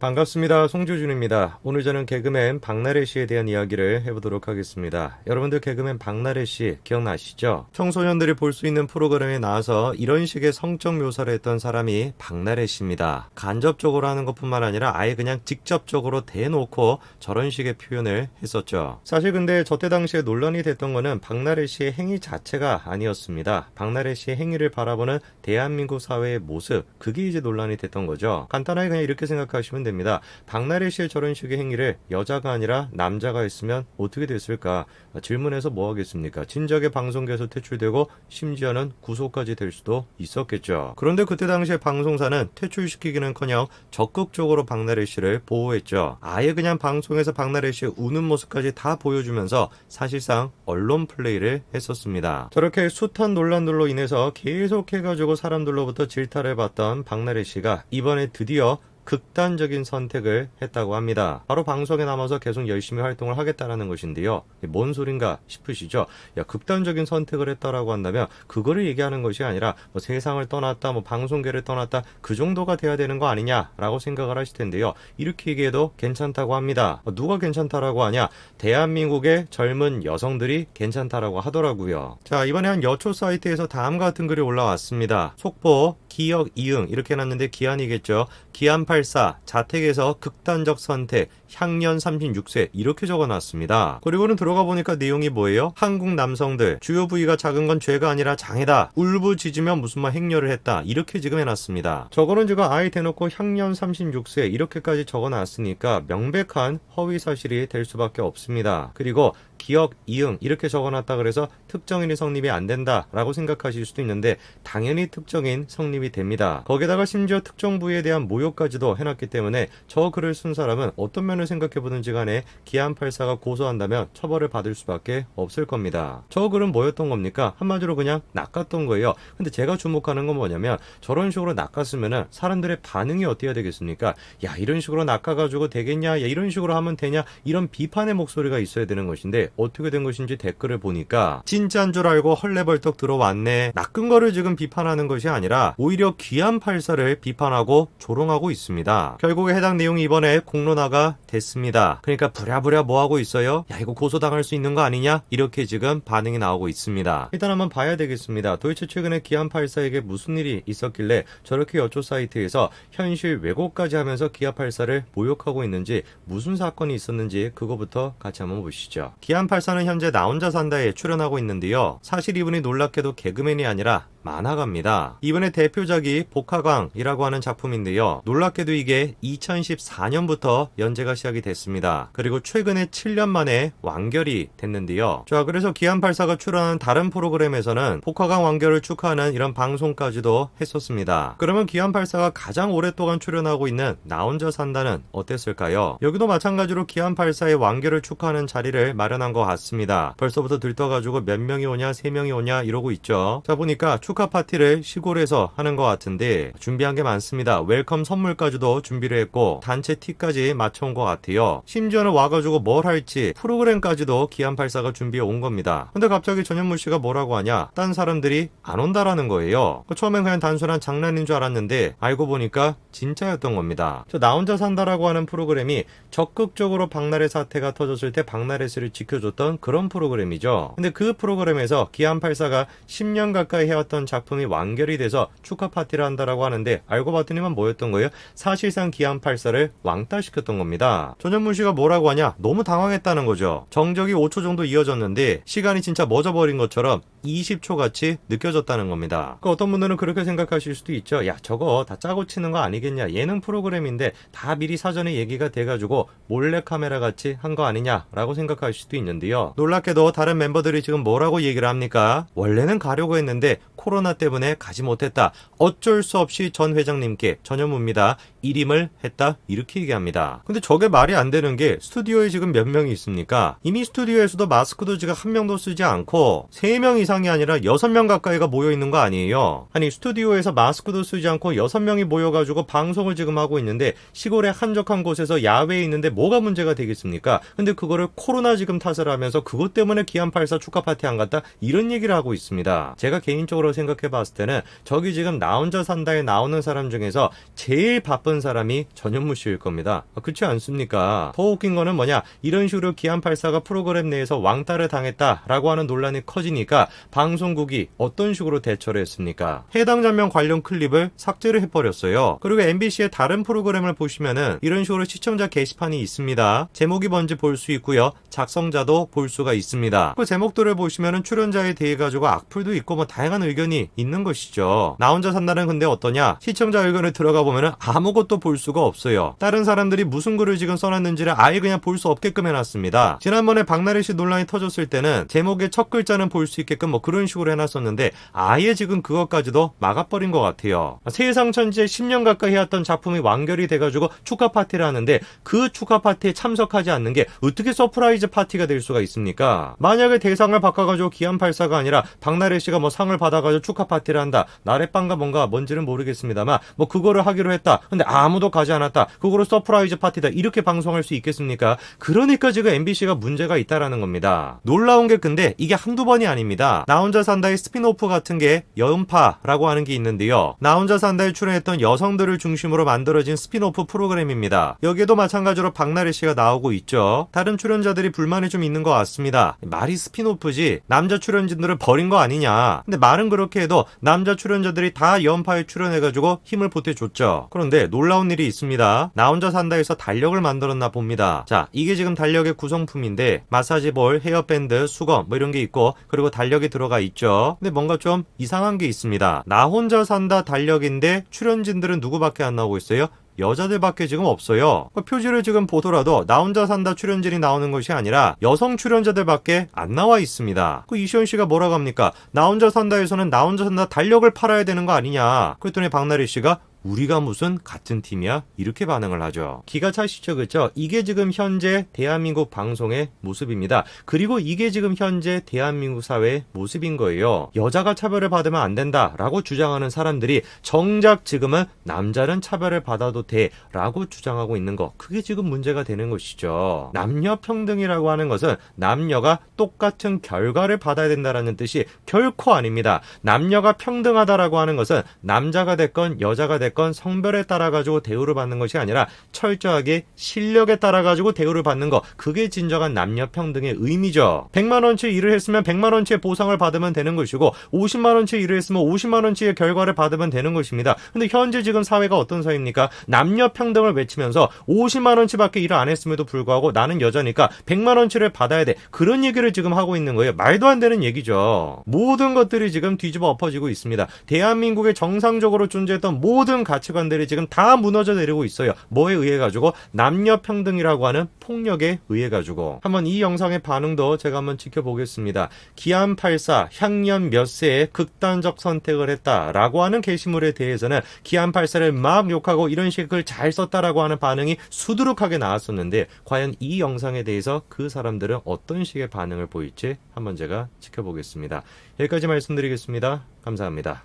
반갑습니다. 송조준입니다. 오늘 저는 개그맨 박나래 씨에 대한 이야기를 해보도록 하겠습니다. 여러분들 개그맨 박나래 씨 기억나시죠? 청소년들이 볼 수 있는 프로그램에 나와서 이런 식의 성적 묘사를 했던 사람이 박나래 씨입니다. 간접적으로 하는 것뿐만 아니라 아예 그냥 직접적으로 대놓고 저런 식의 표현을 했었죠. 사실 근데 저때 당시에 논란이 됐던 거는 박나래 씨의 행위 자체가 아니었습니다. 박나래 씨의 행위를 바라보는 대한민국 사회의 모습, 그게 이제 논란이 됐던 거죠. 간단하게 그냥 이렇게 생각하시면 됩니다. 박나래 씨의 저런 식의 행위를 여자가 아니라 남자가 했으면 어떻게 됐을까? 질문해서 뭐 하겠습니까? 진작에 방송계에서 퇴출되고 심지어는 구속까지 될 수도 있었겠죠. 그런데 그때 당시에 방송사는 퇴출시키기는커녕 적극적으로 박나래 씨를 보호했죠. 아예 그냥 방송에서 박나래 씨의 우는 모습까지 다 보여주면서 사실상 언론 플레이를 했었습니다. 저렇게 숱한 논란들로 인해서 계속해가지고 사람들로부터 질타를 받던 박나래 씨가 이번에 드디어 극단적인 선택을 했다고 합니다. 바로 방송에 남아서 계속 열심히 활동을 하겠다라는 것인데요. 뭔 소린가 싶으시죠? 야, 극단적인 선택을 했다라고 한다면 그거를 얘기하는 것이 아니라 뭐 세상을 떠났다, 뭐 방송계를 떠났다, 그 정도가 돼야 되는 거 아니냐라고 생각을 하실 텐데요. 이렇게 얘기해도 괜찮다고 합니다. 누가 괜찮다라고 하냐? 대한민국의 젊은 여성들이 괜찮다라고 하더라고요. 자, 이번에 한 여초 사이트에서 다음과 같은 글이 올라왔습니다. 속보, 기역, 이응 이렇게 해놨는데 기한이겠죠. 기안84 자택에서 극단적 선택 향년 36세 이렇게 적어놨습니다. 그리고는 들어가 보니까 내용이 뭐예요? 한국 남성들 주요 부위가 작은 건 죄가 아니라 장애다. 울부짖으면 무슨 말 행렬을 했다. 이렇게 지금 해놨습니다. 저거는 제가 아예 대놓고 향년 36세 이렇게까지 적어놨으니까 명백한 허위사실이 될 수밖에 없습니다. 그리고 기역, 이응 이렇게 적어놨다 그래서 특정인이 성립이 안 된다라고 생각하실 수도 있는데 당연히 특정인 성립이 됩니다. 거기다가 심지어 특정 부위에 대한 모욕까지도 해놨기 때문에 저 글을 쓴 사람은 어떤 면을 생각해보든지 간에 기안84가 고소한다면 처벌을 받을 수밖에 없을 겁니다. 저 글은 뭐였던 겁니까? 한마디로 그냥 낚았던 거예요. 근데 제가 주목하는 건 뭐냐면 저런 식으로 낚았으면은 사람들의 반응이 어때야 되겠습니까? 야, 이런 식으로 낚아가지고 되겠냐? 야, 이런 식으로 하면 되냐? 이런 비판의 목소리가 있어야 되는 것인데 어떻게 된 것인지 댓글을 보니까 진짜인 줄 알고 헐레벌떡 들어왔네. 낚은 거를 지금 비판하는 것이 아니라 오히려 기안84를 비판하고 조롱하고 있습니다. 결국에 해당 내용이 이번에 공론화가 됐습니다. 그러니까 부랴부랴 뭐하고 있어요? 야, 이거 고소당할 수 있는 거 아니냐? 이렇게 지금 반응이 나오고 있습니다. 일단 한번 봐야 되겠습니다. 도대체 최근에 기안84에게 무슨 일이 있었길래 저렇게 여초 사이트에서 현실 왜곡까지 하면서 기안84를 모욕하고 있는지 무슨 사건이 있었는지 그거부터 같이 한번 보시죠. 기안84는 현재 나 혼자 산다에 출연하고 있는데요. 사실 이분이 놀랍게도 개그맨이 아니라 만화가입니다. 이번에 대표작이 복화광이라고 하는 작품인데요. 놀랍게도 이게 2014년부터 연재가 시작이 됐습니다. 그리고 최근에 7년 만에 완결이 됐는데요. 자, 그래서 기안84가 출연한 다른 프로그램에서는 복화광 완결을 축하하는 이런 방송까지도 했었습니다. 그러면 기안84가 가장 오랫동안 출연하고 있는 나 혼자 산다는 어땠을까요? 여기도 마찬가지로 기안84의 완결을 축하하는 자리를 마련한 것 같습니다. 벌써부터 들떠가지고 몇 명이 오냐, 3명이 오냐 이러고 있죠. 자, 보니까 축하 파티를 시골에서 하는 것 같은데 준비한 게 많습니다. 웰컴 선물까지도 준비를 했고 단체 티까지 맞춰온 것 같아요. 심지어는 와가지고 뭘 할지 프로그램까지도 기안84가 준비해 온 겁니다. 근데 갑자기 전현무 씨가 뭐라고 하냐? 딴 사람들이 안 온다라는 거예요. 처음엔 그냥 단순한 장난인 줄 알았는데 알고 보니까 진짜였던 겁니다. 나 혼자 산다라고 하는 프로그램이 적극적으로 박나래 사태가 터졌을 때 박나래 씨를 지켜줬던 그런 프로그램이죠. 근데 그 프로그램에서 기안84가 10년 가까이 해왔던 작품이 완결이 돼서 축하 파티를 한다라고 하는데 알고 봤더니만 뭐였던 거예요? 사실상 기안84를 왕따시켰던 겁니다. 전현무 씨가 뭐라고 하냐? 너무 당황했다는 거죠. 정적이 5초 정도 이어졌는데 시간이 진짜 멎어버린 것처럼 20초 같이 느껴졌다는 겁니다. 어떤 분들은 그렇게 생각하실 수도 있죠. 야, 저거 다 짜고 치는 거 아니겠냐? 예능 프로그램인데 다 미리 사전에 얘기가 돼가지고 몰래카메라 같이 한 거 아니냐라고 생각하실 수도 있는데요. 놀랍게도 다른 멤버들이 지금 뭐라고 얘기를 합니까? 원래는 가려고 했는데 코로나 때문에 가지 못했다. 어쩔 수 없이 전 회장님께 전현무입니다. 일임을 했다. 이렇게 얘기합니다. 근데 저게 말이 안 되는 게 스튜디오에 지금 몇 명이 있습니까? 이미 스튜디오에서도 마스크도 지금 한 명도 쓰지 않고 3명 이상이 아니라 6명 가까이가 모여 있는 거 아니에요? 아니 스튜디오에서 마스크도 쓰지 않고 6명이 모여가지고 방송을 지금 하고 있는데 시골의 한적한 곳에서 야외에 있는데 뭐가 문제가 되겠습니까? 근데 그거를 코로나 지금 탓을 하면서 그것 때문에 기안84 축하 파티 안 갔다? 이런 얘기를 하고 있습니다. 제가 개인적으로 생각해 봤을 때는 저기 지금 나 혼자 산다에 나오는 사람 중에서 제일 바쁜 나쁜 사람이 전현무 씨일 겁니다. 그렇지 않습니까? 더 웃긴 거는 뭐냐, 이런 식으로 기안84가 프로그램 내에서 왕따를 당했다라고 하는 논란이 커지니까 방송국이 어떤 식으로 대처를 했습니까? 해당 장면 관련 클립을 삭제를 해버렸어요. 그리고 MBC의 다른 프로그램을 보시면은 이런 식으로 시청자 게시판이 있습니다. 제목이 뭔지 볼 수 있고요, 작성자도 볼 수가 있습니다. 그 제목들을 보시면은 출연자에 대해 가지고 악플도 있고 뭐 다양한 의견이 있는 것이죠. 나 혼자 산다는 근데 어떠냐? 시청자 의견을 들어가 보면은 아무것도 볼 수가 없어요. 다른 사람들이 무슨 글을 지금 써놨는지를 아예 그냥 볼 수 없게끔 해놨습니다. 지난번에 박나래 씨 논란이 터졌을 때는 제목의 첫 글자는 볼 수 있게끔 뭐 그런 식으로 해놨었는데 아예 지금 그것까지도 막아버린 것 같아요. 세상 천지에 10년 가까이 해왔던 작품이 완결이 돼가지고 축하 파티를 하는데 그 축하 파티에 참석하지 않는 게 어떻게 서프라이즈 파티가 될 수가 있습니까? 만약에 대상을 바꿔가지고 기안84가 아니라 박나래 씨가 뭐 상을 받아가지고 축하 파티를 한다, 나래빵가 뭔지는 모르겠습니다만 뭐 그거를 하기로 했다, 근데 아무도 가지 않았다, 그거로 서프라이즈 파티다, 이렇게 방송할 수 있겠습니까? 그러니까 지금 MBC가 문제가 있다라는 겁니다. 놀라운 게 근데 이게 한두 번이 아닙니다. 나 혼자 산다의 스피노프 같은 게 여음파라고 하는 게 있는데요, 나 혼자 산다에 출연했던 여성들을 중심으로 만들어진 스피노프 프로그램입니다. 여기에도 마찬가지로 박나래 씨가 나오고 있죠. 다른 출연자들이 불만이 좀 있는 것 같습니다. 말이 스피노프지 남자 출연진들을 버린 거 아니냐. 근데 말은 그렇게 해도 남자 출연자들이 다 여음파에 출연해가지고 힘을 보태줬죠. 그런데 놀라운 일이 있습니다. 나 혼자 산다에서 달력을 만들었나 봅니다. 자, 이게 지금 달력의 구성품인데 마사지볼, 헤어밴드, 수건 뭐 이런 게 있고, 그리고 달력이 들어가 있죠. 근데 뭔가 좀 이상한 게 있습니다. 나 혼자 산다 달력인데 출연진들은 누구밖에 안 나오고 있어요? 여자들밖에 지금 없어요. 표지를 지금 보더라도 나 혼자 산다 출연진이 나오는 것이 아니라 여성 출연자들밖에 안 나와 있습니다. 이시연 씨가 뭐라고 합니까? 나 혼자 산다에서는 나 혼자 산다 달력을 팔아야 되는 거 아니냐. 그랬더니 박나래 씨가 우리가 무슨 같은 팀이야? 이렇게 반응을 하죠. 기가 차시죠, 그렇죠? 이게 지금 현재 대한민국 방송의 모습입니다. 그리고 이게 지금 현재 대한민국 사회의 모습인 거예요. 여자가 차별을 받으면 안 된다라고 주장하는 사람들이 정작 지금은 남자는 차별을 받아도 돼라고 주장하고 있는 거, 그게 지금 문제가 되는 것이죠. 남녀 평등이라고 하는 것은 남녀가 똑같은 결과를 받아야 된다라는 뜻이 결코 아닙니다. 남녀가 평등하다라고 하는 것은 남자가 됐건 여자가 됐건 성별에 따라 가지고 대우를 받는 것이 아니라 철저하게 실력에 따라 가지고 대우를 받는 거, 그게 진정한 남녀 평등의 의미죠. 100만 원치 일을 했으면 100만 원치의 보상을 받으면 되는 것이고, 50만 원치 일을 했으면 50만 원치의 결과를 받으면 되는 것입니다. 근데 현재 지금 사회가 어떤 사회입니까? 남녀 평등을 외치면서 50만 원치밖에 일을 안 했음에도 불구하고 나는 여자니까 100만 원치를 받아야 돼, 그런 얘기를 지금 하고 있는 거예요. 말도 안 되는 얘기죠. 모든 것들이 지금 뒤집어 엎어지고 있습니다. 대한민국에 정상적으로 존재했던 모든 가치관들이 지금 다 무너져 내리고 있어요. 뭐에 의해 가지고? 남녀 평등이라고 하는 폭력에 의해 가지고. 한번 이 영상의 반응도 제가 한번 지켜보겠습니다. 기안84 향년 몇 세에 극단적 선택을 했다라고 하는 게시물에 대해서는 기안84를 막 욕하고 이런 식의 글 잘 썼다라고 하는 반응이 수두룩하게 나왔었는데, 과연 이 영상에 대해서 그 사람들은 어떤 식의 반응을 보일지 한번 제가 지켜보겠습니다. 여기까지 말씀드리겠습니다. 감사합니다.